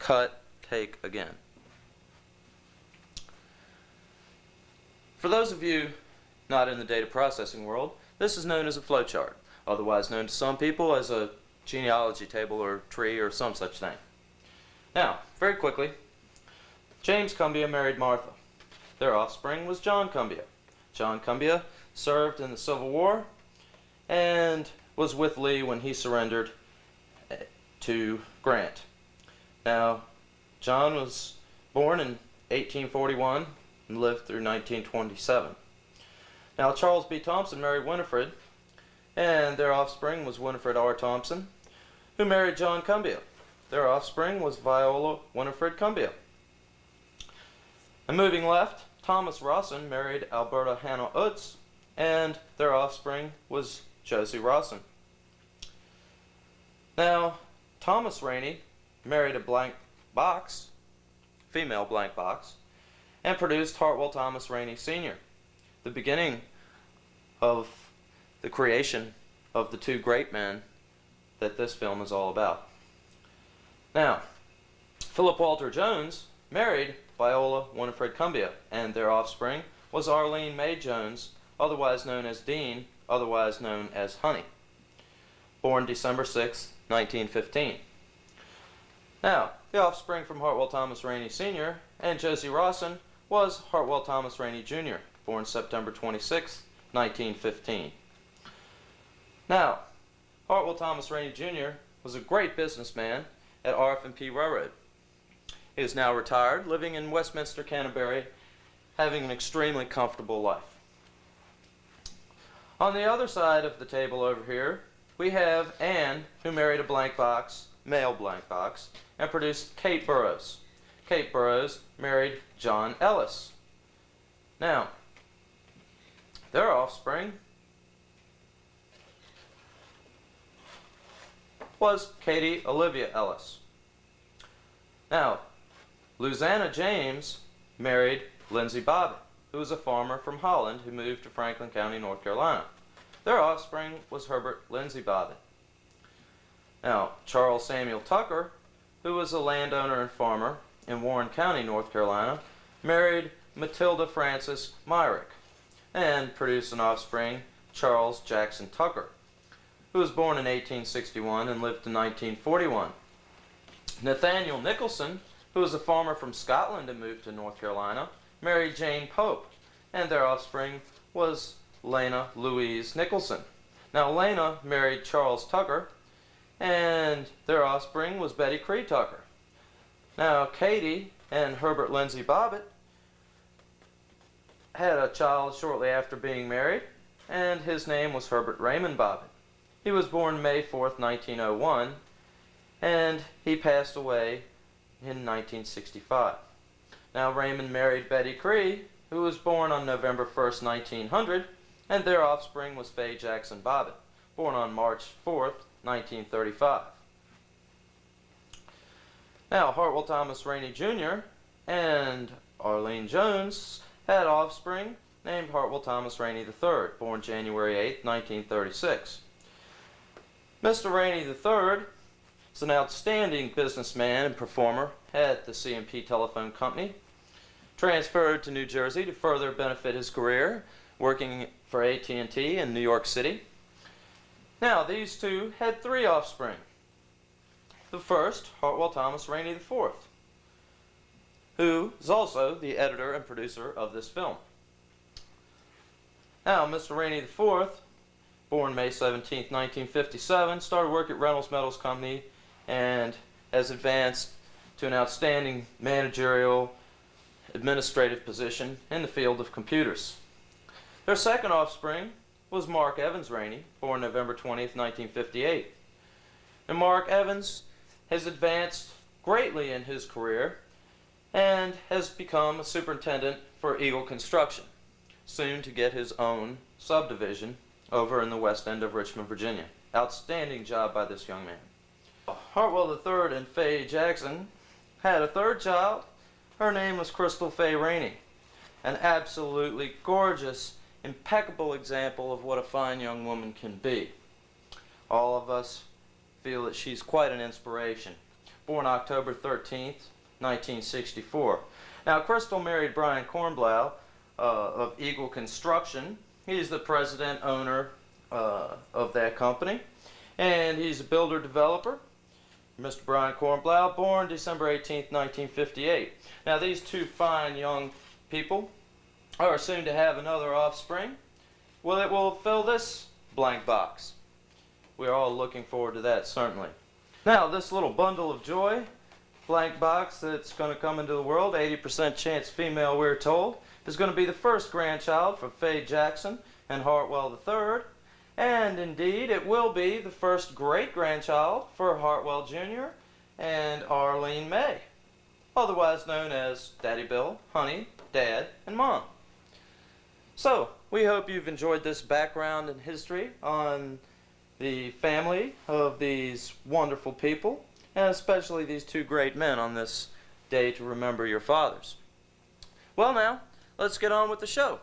cut, take again. For those of you not in the data processing world, this is known as a flowchart, otherwise known to some people as a genealogy table or tree or some such thing. Now, very quickly, James Cumbia married Martha. Their offspring was John Cumbia. John Cumbia served in the Civil War and was with Lee when he surrendered to Grant. Now, John was born in 1841 and lived through 1927. Now, Charles B. Thompson married Winifred, and their offspring was Winifred R. Thompson, who married John Cumbia. Their offspring was Viola Winifred Cumbia. And moving left, Thomas Rawson married Alberta Hannah Utz, and their offspring was Josie Rawson. Now, Thomas Rainey married a blank box, female blank box, and produced Hartwell Thomas Rainey Sr., the beginning of the creation of the two great men that this film is all about. Now, Philip Walter Jones married Viola Winifred Cumbia, and their offspring was Arlene Mae Jones, otherwise known as Dean, otherwise known as Honey, born December 6, 1915. Now, the offspring from Hartwell Thomas Rainey Sr. and Josie Rawson was Hartwell Thomas Rainey Jr., born September 26, 1915. Now, Hartwell Thomas Rainey Jr. was a great businessman at R.F.P. Railroad. He is now retired, living in Westminster, Canterbury, having an extremely comfortable life. On the other side of the table over here, we have Anne, who married a blank box, male blank box, and produced Kate Burroughs. Kate Burroughs married John Ellis. Now, their offspring was Katie Olivia Ellis. Now, Lousanna James married Lindsay Bobbitt, who was a farmer from Holland who moved to Franklin County, North Carolina. Their offspring was Herbert Lindsay Bobbitt. Now, Charles Samuel Tucker, who was a landowner and farmer in Warren County, North Carolina, married Matilda Frances Myrick and produced an offspring, Charles Jackson Tucker, who was born in 1861 and lived to 1941. Nathaniel Nicholson, who was a farmer from Scotland and moved to North Carolina, married Jane Pope, and their offspring was Lena Louise Nicholson. Now, Lena married Charles Tucker, and their offspring was Betty Cree Tucker. Now, Katie and Herbert Lindsay Bobbitt had a child shortly after being married, and his name was Herbert Raymond Bobbitt. He was born May 4th, 1901, and he passed away in 1965. Now, Raymond married Betty Cree, who was born on November 1st, 1900, and their offspring was Faye Jackson Bobbitt, born on March 4th, 1935. Now, Hartwell Thomas Rainey Jr. and Arlene Jones had offspring named Hartwell Thomas Rainey III, born January 8, 1936. Mr. Rainey III is an outstanding businessman and performer at the C&P Telephone Company, transferred to New Jersey to further benefit his career, working for AT&T in New York City. Now, these two had three offspring. The first, Hartwell Thomas Rainey IV, who is also the editor and producer of this film. Now, Mr. Rainey IV, born May 17, 1957, started work at Reynolds Metals Company and has advanced to an outstanding managerial administrative position in the field of computers. Their second offspring was Mark Evans Rainey, born November 20th, 1958. And Mark Evans has advanced greatly in his career and has become a superintendent for Eagle Construction, soon to get his own subdivision over in the west end of Richmond, Virginia. Outstanding job by this young man. Hartwell III and Faye Jackson had a third child. Her name was Crystal Faye Rainey, an absolutely gorgeous, impeccable example of what a fine young woman can be. All of us feel that she's quite an inspiration. born October 13th, 1964. Now, Crystal married Brian Kornblau of Eagle Construction. He's the president owner of that company, and he's a builder developer. Mr. Brian Kornblau, born December 18th, 1958. Now, these two fine young people are soon to have another offspring. Well, it will fill this blank box. We're all looking forward to that, certainly. Now, this little bundle of joy, blank box that's going to come into the world, 80% chance female, we're told, is going to be the first grandchild for Faye Jackson and Hartwell III. And indeed, it will be the first great-grandchild for Hartwell Jr. and Arlene May, otherwise known as Daddy Bill, Honey, Dad, and Mom. So, we hope you've enjoyed this background and history on the family of these wonderful people, and especially these two great men on this day to remember your fathers. Well now, let's get on with the show.